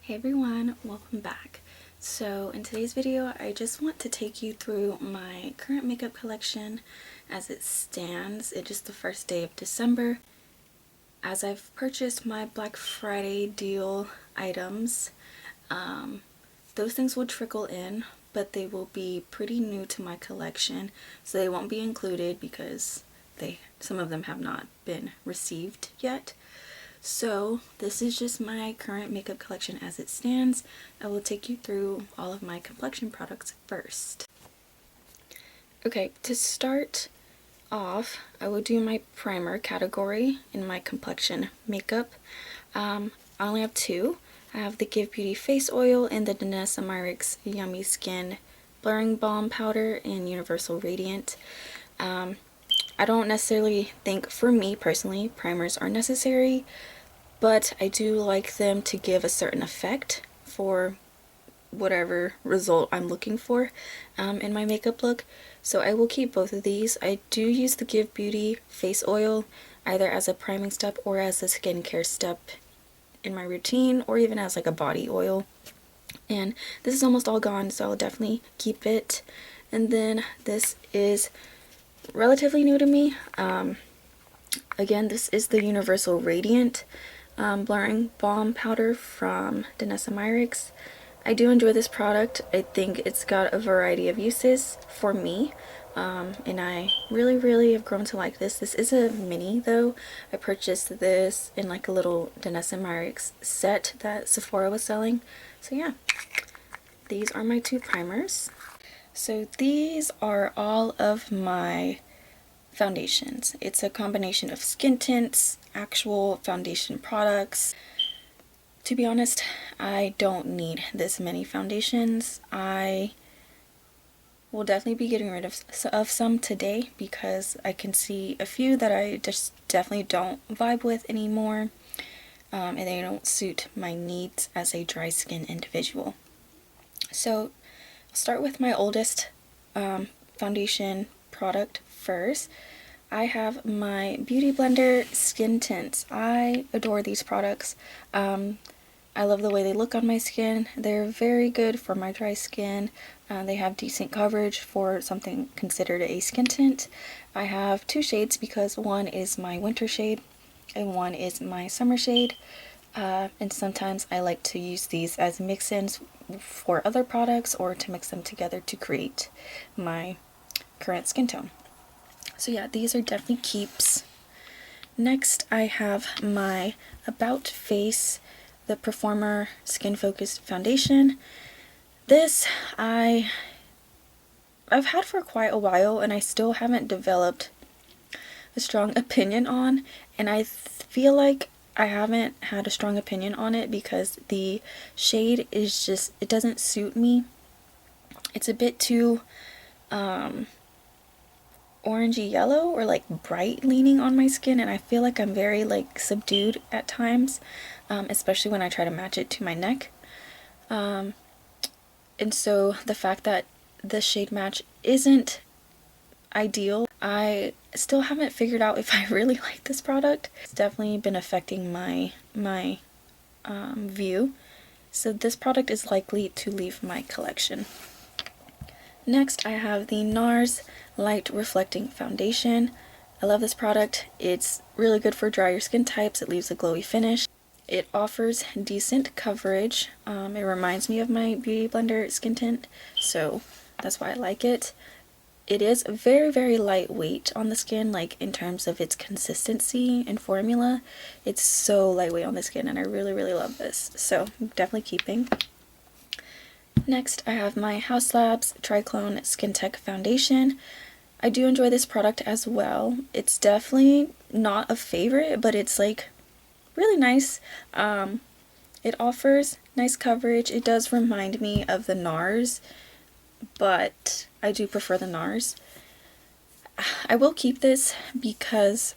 Hey everyone, welcome back. So in today's video, I just want to take you through my current makeup collection as it stands. It is the first day of December. As I've purchased my Black Friday deal items, those things will trickle in, but they will be pretty new to my collection, so they won't be included because some of them have not been received yet. So this is just my current makeup collection as it stands. I will take you through all of my complexion products first. Okay, to start off, I will do my primer category in my complexion makeup. I only have two. I have the Give Beauty Face Oil and the Danessa Myricks Yummy Skin Blurring Balm Powder in Universal Radiant. I don't necessarily think, for me personally, primers are necessary, but I do like them to give a certain effect for whatever result I'm looking for in my makeup look. So I will keep both of these. I do use the Give Beauty Face Oil either as a priming step or as a skincare step in my routine, or even as like a body oil. And this is almost all gone, so I'll definitely keep it. And then this is relatively new to me. Again, this is the Universal Radiant Blurring Balm Powder from Danessa Myricks. I do enjoy this product. I think it's got a variety of uses for me, and I really have grown to like this. This is a mini though. I purchased this in like a little Danessa Myricks set that Sephora was selling. So yeah, these are my two primers. So these are all of my foundations. It's a combination of skin tints, actual foundation products. To be honest, I don't need this many foundations. I will definitely be getting rid of some today because I can see a few that I just definitely don't vibe with anymore, and they don't suit my needs as a dry skin individual. So I'll start with my oldest foundation product first. I have my Beauty Blender Skin Tints. I adore these products. I love the way they look on my skin. They're very good for my dry skin. They have decent coverage for something considered a skin tint. I have two shades because one is my winter shade and one is my summer shade. And sometimes I like to use these as mix-ins for other products or to mix them together to create my current skin tone. So yeah, these are definitely keeps. Next, I have my About Face, the Performer Skin Focused Foundation. This I've had for quite a while and I still haven't developed a strong opinion on, and I feel like I haven't had a strong opinion on it because the shade is just, it doesn't suit me. It's a bit too orangey yellow or like bright leaning on my skin, and I feel like I'm very like subdued at times, especially when I try to match it to my neck. And so the fact that the shade match isn't ideal, I still haven't figured out if I really like this product. It's definitely been affecting my view, so this product is likely to leave my collection. Next, I have the NARS Light Reflecting Foundation. I love this product. It's really good for drier skin types. It leaves a glowy finish. It offers decent coverage. It reminds me of my Beauty Blender skin tint, so that's why I like it. It is very lightweight on the skin, like in terms of its consistency and formula. It's so lightweight on the skin and I really love this, so I'm definitely keeping. Next, I have my Haus Labs Triclone Skin Tech Foundation. I do enjoy this product as well. It's definitely not a favorite, but it's like really nice. It offers nice coverage. It does remind me of the NARS, but I do prefer the NARS. I will keep this because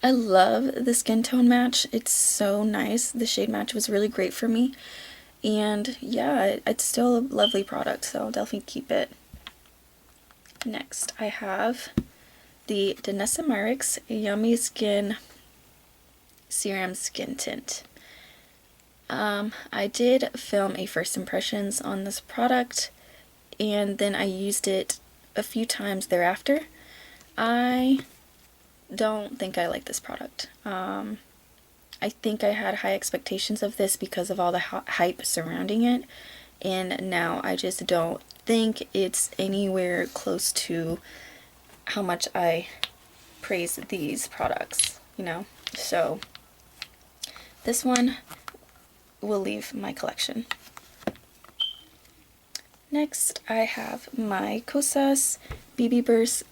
I love the skin tone match. It's so nice. The shade match was really great for me. And yeah, it's still a lovely product, so I'll definitely keep it. Next, I have the Danessa Myricks Yummy Skin Serum Skin Tint. I did film a first impressions on this product, and then I used it a few times thereafter. I don't think I like this product. I think I had high expectations of this because of all the hype surrounding it, and now I just don't think it's anywhere close to how much I praise these products, you know? So this one will leave my collection. Next, I have my Kosas BB Burst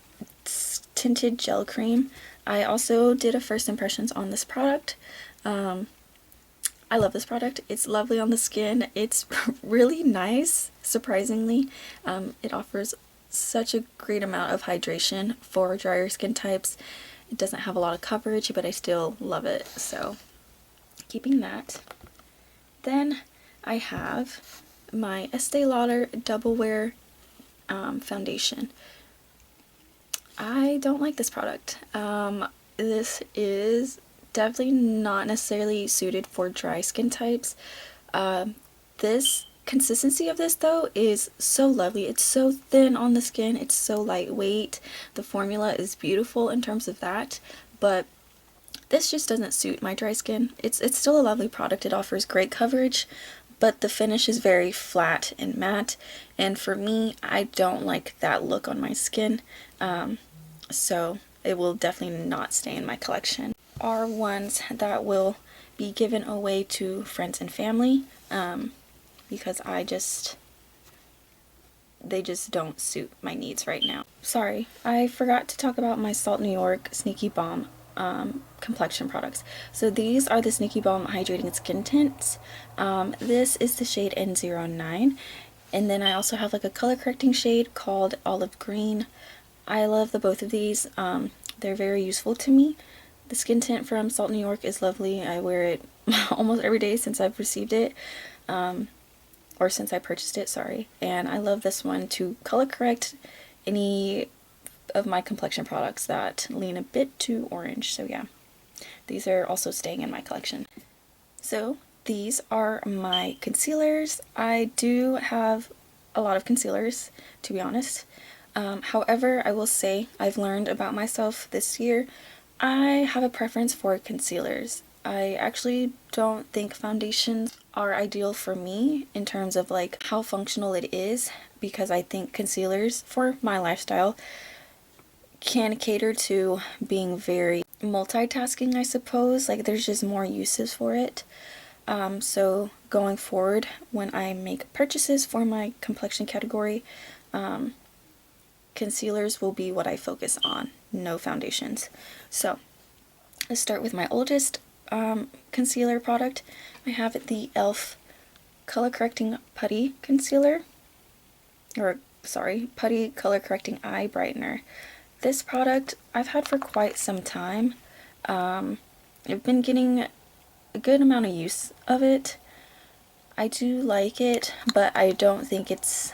Tinted Gel Cream. I also did a first impressions on this product. I love this product. It's lovely on the skin. It's really nice, surprisingly. It offers such a great amount of hydration for drier skin types. It doesn't have a lot of coverage, but I still love it, so keeping that. Then I have my Estee Lauder Double Wear foundation. I don't like this product. This is definitely not necessarily suited for dry skin types. This consistency of this though is so lovely. It's so thin on the skin, it's so lightweight. The formula is beautiful in terms of that, but this just doesn't suit my dry skin. It's still a lovely product. It offers great coverage, but the finish is very flat and matte, and for me, I don't like that look on my skin, so it will definitely not stay in my collection. Are ones that will be given away to friends and family, because they just don't suit my needs right now. Sorry, I forgot to talk about my Salt New York Sneaky Balm complexion products. So these are the Sneaky Balm Hydrating Skin Tints. This is the shade N09, and then I also have like a color correcting shade called Olive Green. I love the both of these. They're very useful to me. The skin tint from Salt New York is lovely. I wear it almost every day since I've received it, or since I purchased it, sorry. And I love this one to color correct any of my complexion products that lean a bit too orange. So yeah, these are also staying in my collection. So these are my concealers. I do have a lot of concealers, to be honest. However, I will say I've learned about myself this year. I have a preference for concealers. I actually don't think foundations are ideal for me in terms of like how functional it is, because I think concealers for my lifestyle can cater to being very multitasking, I suppose. Like there's just more uses for it. So going forward, when I make purchases for my complexion category, concealers will be what I focus on, no foundations. So let's start with my oldest concealer product. I have the e.l.f. Color Correcting Putty Concealer, or sorry, Putty Color Correcting Eye Brightener. This product I've had for quite some time. I've been getting a good amount of use of it. I do like it, but I don't think it's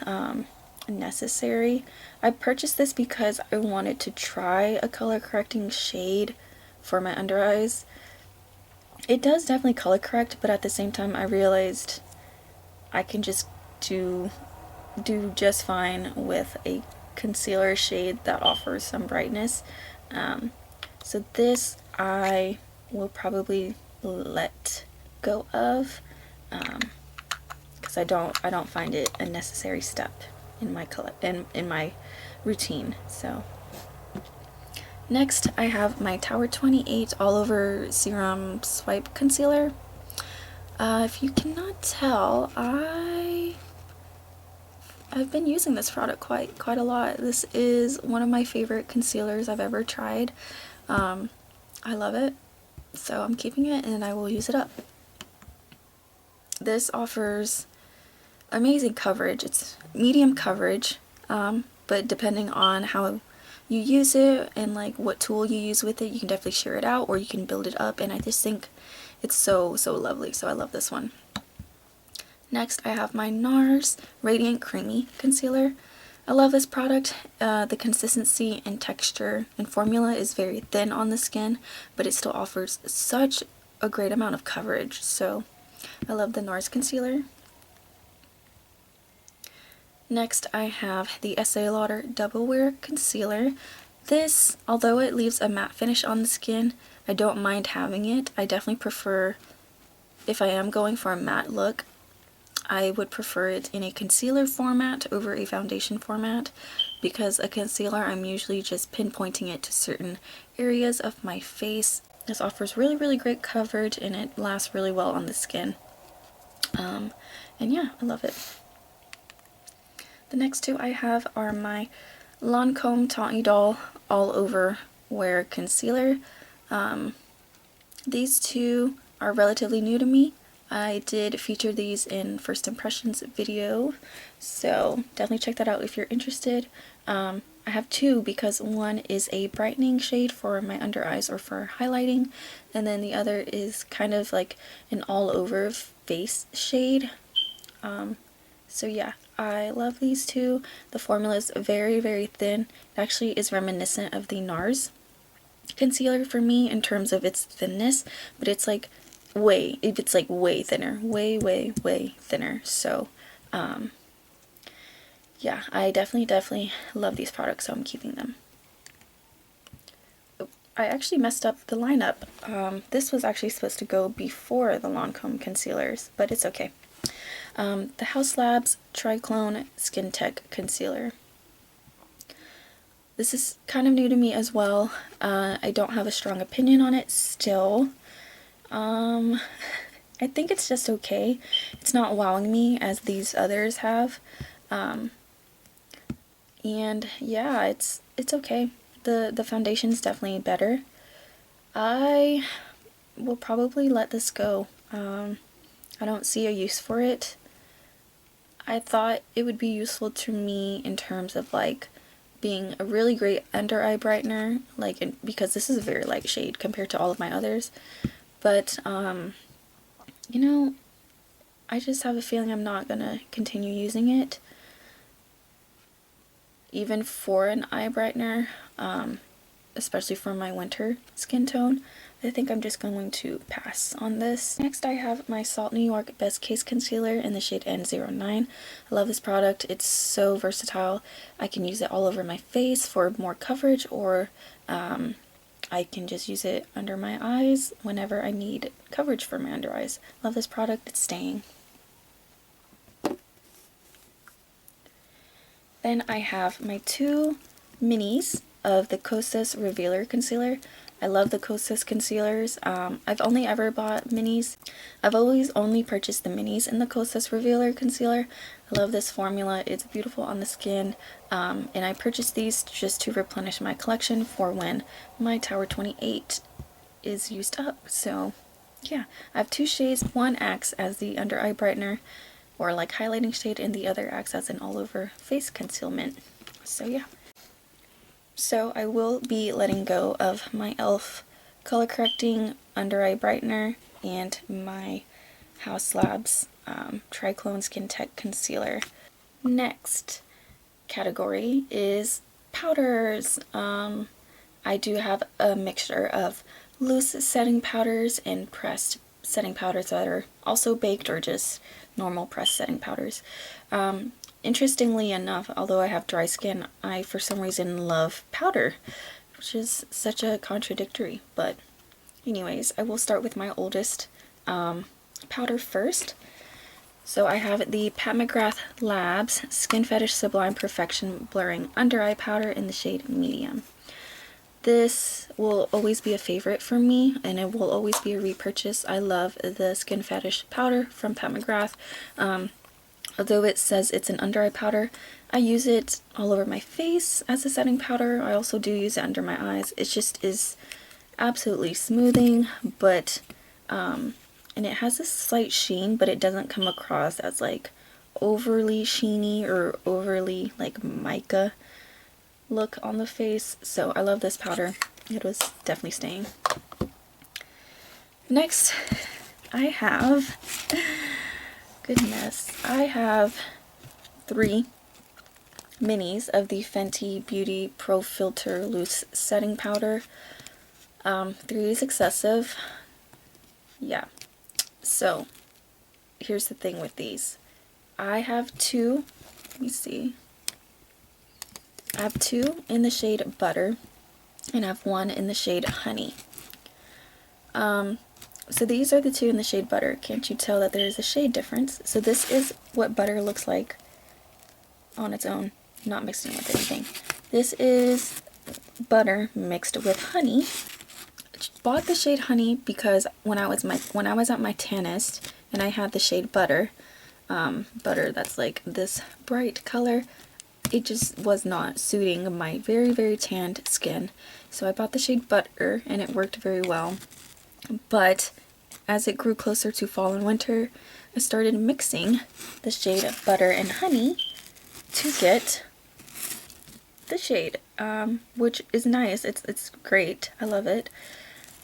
necessary. I purchased this because I wanted to try a color correcting shade for my under eyes. It does definitely color correct, but at the same time I realized I can just do just fine with a concealer shade that offers some brightness. So this I will probably let go of, because I don't find it a necessary step in my in my routine. So next I have my Tower 28 All Over Serum Swipe Concealer. If you cannot tell, I've been using this product quite a lot. This is one of my favorite concealers I've ever tried. I love it, so I'm keeping it and I will use it up. This offers amazing coverage. It's medium coverage, but depending on how you use it and like what tool you use with it, you can definitely sheer it out or you can build it up, and I just think it's so lovely, so I love this one. Next I have my NARS Radiant Creamy Concealer. I love this product. The consistency and texture and formula is very thin on the skin, but it still offers such a great amount of coverage, so I love the NARS concealer. Next I have the Estee Lauder Double Wear Concealer. This, although it leaves a matte finish on the skin, I don't mind having it. I definitely prefer, if I am going for a matte look, I would prefer it in a concealer format over a foundation format, because a concealer I'm usually just pinpointing it to certain areas of my face. This offers really great coverage and it lasts really well on the skin. And yeah, I love it. The next two I have are my Lancome Tawny Doll All Over Wear Concealer. These two are relatively new to me. I did feature these in First Impressions video, so definitely check that out if you're interested. I have two because one is a brightening shade for my under eyes or for highlighting, and then the other is kind of like an all-over face shade. So yeah, I love these two. The formula is very thin. It actually is reminiscent of the NARS concealer for me in terms of its thinness, but it's like way thinner, way thinner. So yeah, I definitely love these products, so I'm keeping them. Oh, I actually messed up the lineup. This was actually supposed to go before the Lancome concealers, but it's okay. The Haus Labs Triclone Skin Tech Concealer. This is kind of new to me as well. I don't have a strong opinion on it still. I think it's just okay. It's not wowing me as these others have. And yeah, it's okay. The foundation's definitely better. I will probably let this go. I don't see a use for it. I thought it would be useful to me in terms of like being a really great under eye brightener, like because this is a very light shade compared to all of my others. But you know, I just have a feeling I'm not gonna continue using it even for an eye brightener, especially for my winter skin tone. I think I'm just going to pass on this. Next I have my Salt New York Best Case Concealer in the shade N09. I love this product. It's so versatile. I can use it all over my face for more coverage, or I can just use it under my eyes whenever I need coverage for my under eyes. Love this product. It's staying. Then I have my two minis of the Kosas Revealer Concealer. I love the Kosas concealers. I've only ever bought minis. I've always only purchased the minis in the Kosas Revealer Concealer. I love this formula. It's beautiful on the skin. And I purchased these just to replenish my collection for when my Tower 28 is used up. So yeah, I have two shades. One acts as the under eye brightener or like highlighting shade, and the other acts as an all over face concealment. So yeah. So I will be letting go of my e.l.f. color correcting under eye brightener and my Haus Labs Triclone Skin Tech Concealer. Next category is powders. I do have a mixture of loose setting powders and pressed setting powders that are also baked or just normal pressed setting powders. Interestingly enough, although I have dry skin, I for some reason love powder, which is such a contradictory. But anyways, I will start with my oldest powder first. So I have the Pat McGrath Labs Skin Fetish Sublime Perfection Blurring Under Eye Powder in the shade Medium. This will always be a favorite for me, and it will always be a repurchase. I love the Skin Fetish powder from Pat McGrath. Although it says it's an under eye powder, I use it all over my face as a setting powder. I also do use it under my eyes. It just is absolutely smoothing, but and it has this slight sheen, but it doesn't come across as like overly sheeny or overly like mica look on the face. So I love this powder. It was definitely staying. Next, I have goodness, I have 3 minis of the Fenty Beauty Pro Filter Loose Setting Powder. 3 is excessive. Yeah. So, here's the thing with these. I have two, let me see. I have two in the shade Butter, and I have one in the shade Honey. So these are the two in the shade Butter. Can't you tell that there is a shade difference? So this is what Butter looks like on its own, not mixing with anything. This is Butter mixed with Honey. I bought the shade Honey because when I was at my tannist and I had the shade Butter, Butter that's like this bright color, it just was not suiting my very, very tanned skin. So I bought the shade Butter and it worked very well. But as it grew closer to fall and winter, I started mixing the shade Butter and Honey to get the shade, which is nice. It's great. I love it.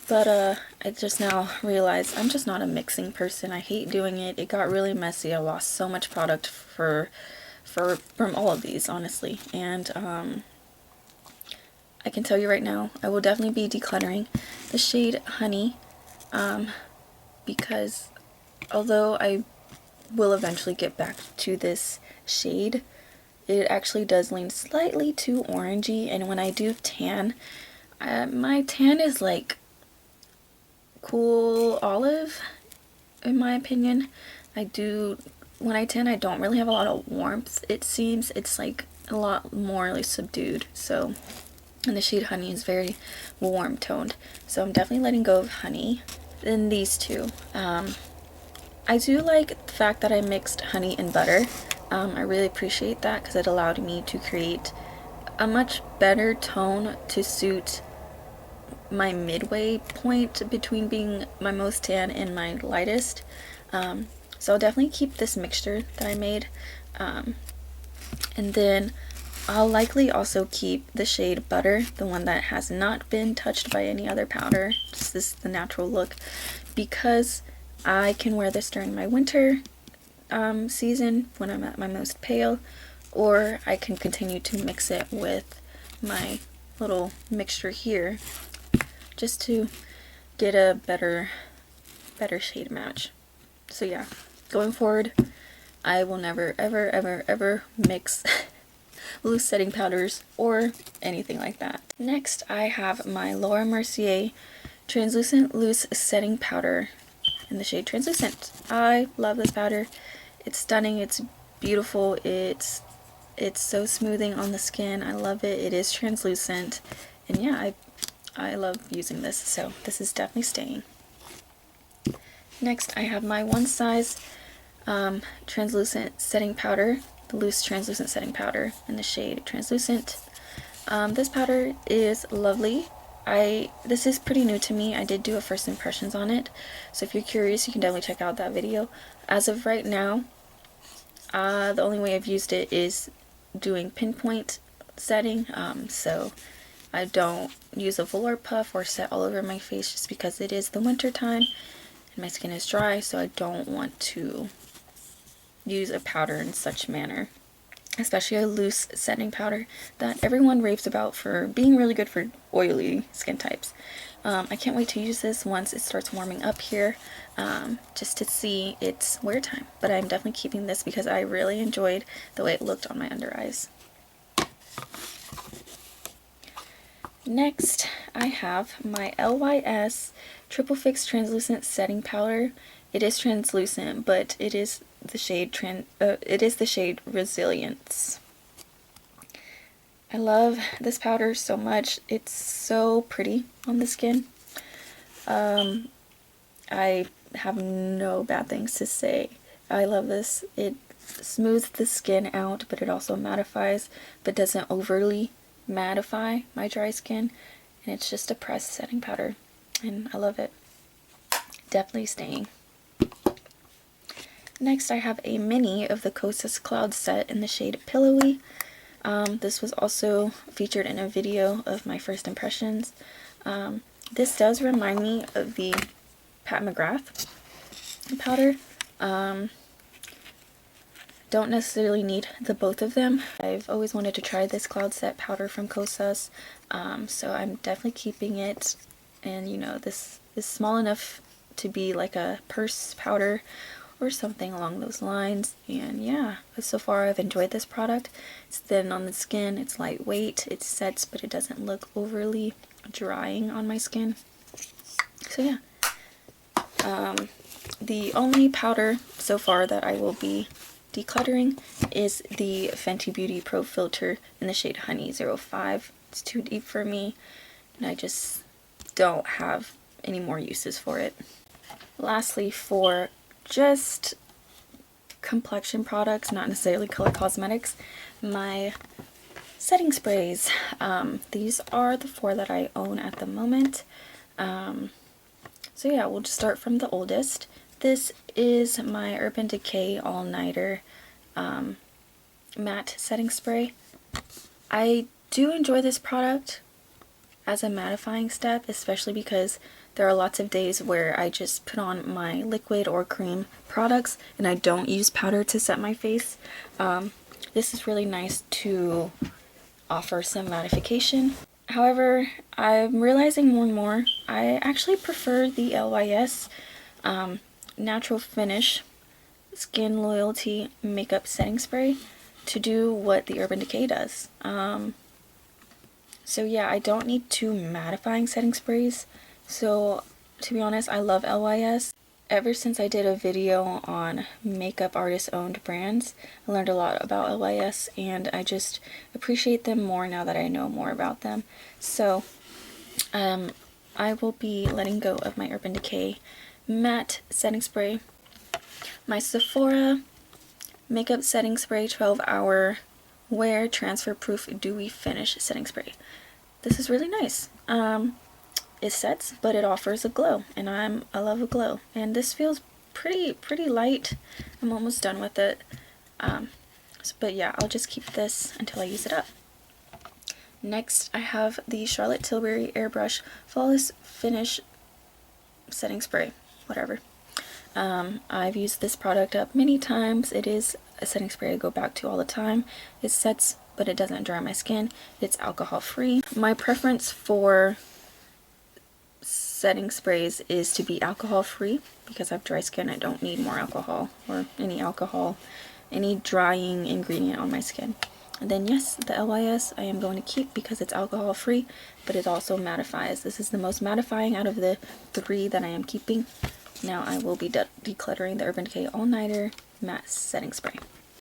But I just now realized I'm just not a mixing person. I hate doing it. It got really messy. I lost so much product from all of these, honestly. And I can tell you right now, I will definitely be decluttering the shade Honey, because although I will eventually get back to this shade, it actually does lean slightly too orangey, and when I do tan, my tan is like cool olive, in my opinion. When I tan, I don't really have a lot of warmth. It seems it's like a lot more like subdued. So, and the shade Honey is very warm toned. So I'm definitely letting go of Honey. Then these two. I do like the fact that I mixed Honey and Butter. I really appreciate that because it allowed me to create a much better tone to suit my midway point between being my most tan and my lightest. So I'll definitely keep this mixture that I made. And then I'll likely also keep the shade Butter, the one that has not been touched by any other powder. Just this is the natural look, because I can wear this during my winter season when I'm at my most pale, or I can continue to mix it with my little mixture here just to get a better shade match. So yeah, going forward, I will never ever ever ever mix loose setting powders or anything like that. Next, I have my Laura Mercier translucent loose setting powder in the shade Translucent. I love this powder. It's stunning, it's beautiful, it's so smoothing on the skin. I love it. It is translucent, and yeah, I love using this, so this is definitely staying. Next, I have my One Size translucent setting powder, the loose translucent setting powder in the shade Translucent. This powder is lovely. This is pretty new to me. I did do a first impressions on it, so if you're curious, you can definitely check out that video. As of right now, the only way I've used it is doing pinpoint setting, so I don't use a velour puff or set all over my face just because it is the winter time and my skin is dry, so I don't want to use a powder in such manner, especially a loose setting powder that everyone raves about for being really good for oily skin types. I can't wait to use this once it starts warming up here, just to see its wear time. But I'm definitely keeping this because I really enjoyed the way it looked on my under eyes. Next, I have my LYS Triple Fix Translucent Setting Powder. It is translucent, but it is the shade Resilience. I love this powder so much. It's so pretty on the skin. I have no bad things to say. I love this. It smooths the skin out, but it also mattifies, but doesn't overly mattify my dry skin. And it's just a pressed setting powder, and I love it. Definitely staying. Next, I have a mini of the Kosas Cloud set in the shade Pillowy. This was also featured in a video of my first impressions. This does remind me of the Pat McGrath powder. Don't necessarily need the both of them. I've always wanted to try this cloud set powder from Kosas, so I'm definitely keeping it. And you know, this is small enough to be like a purse powder or something along those lines. And yeah, so far I've enjoyed this product. It's thin on the skin, it's lightweight, it sets, but it doesn't look overly drying on my skin. So yeah. The only powder so far that I will be decluttering is the Fenty Beauty Pro Filter in the shade Honey 05. It's too deep for me, and I just don't have any more uses for it. Lastly, for just complexion products, not necessarily color cosmetics, my setting sprays. These are the 4 that I own at the moment. So yeah, we'll just start from the oldest. This is my Urban Decay All Nighter matte setting spray. I do enjoy this product as a mattifying step, especially because there are lots of days where I just put on my liquid or cream products and I don't use powder to set my face. This is really nice to offer some mattification. However, I'm realizing more and more I actually prefer the LYS Natural Finish Skin Loyalty Makeup Setting Spray to do what the Urban Decay does. So yeah, I don't need 2 mattifying setting sprays. So to be honest, I love LYS. Ever since I did a video on makeup artist owned brands, I learned a lot about LYS and I just appreciate them more now that I know more about them. So I will be letting go of my Urban Decay matte setting spray, my Sephora makeup setting spray 12-hour wear transfer proof dewy finish setting spray. This is really nice. It sets, but it offers a glow, and I love a glow. And this feels pretty light. I'm almost done with it. But yeah, I'll just keep this until I use it up. Next, I have the Charlotte Tilbury Airbrush Flawless Finish Setting Spray. Whatever. I've used this product up many times. It is a setting spray I go back to all the time. It sets, but it doesn't dry my skin. It's alcohol free. My preference for setting sprays is to be alcohol free because I have dry skin. I don't need more alcohol or any drying ingredient on my skin. And then yes, the LYS I am going to keep because it's alcohol free, but it also mattifies. This is the most mattifying out of the 3 that I am keeping. Now I will be decluttering the Urban Decay All Nighter Matte Setting Spray.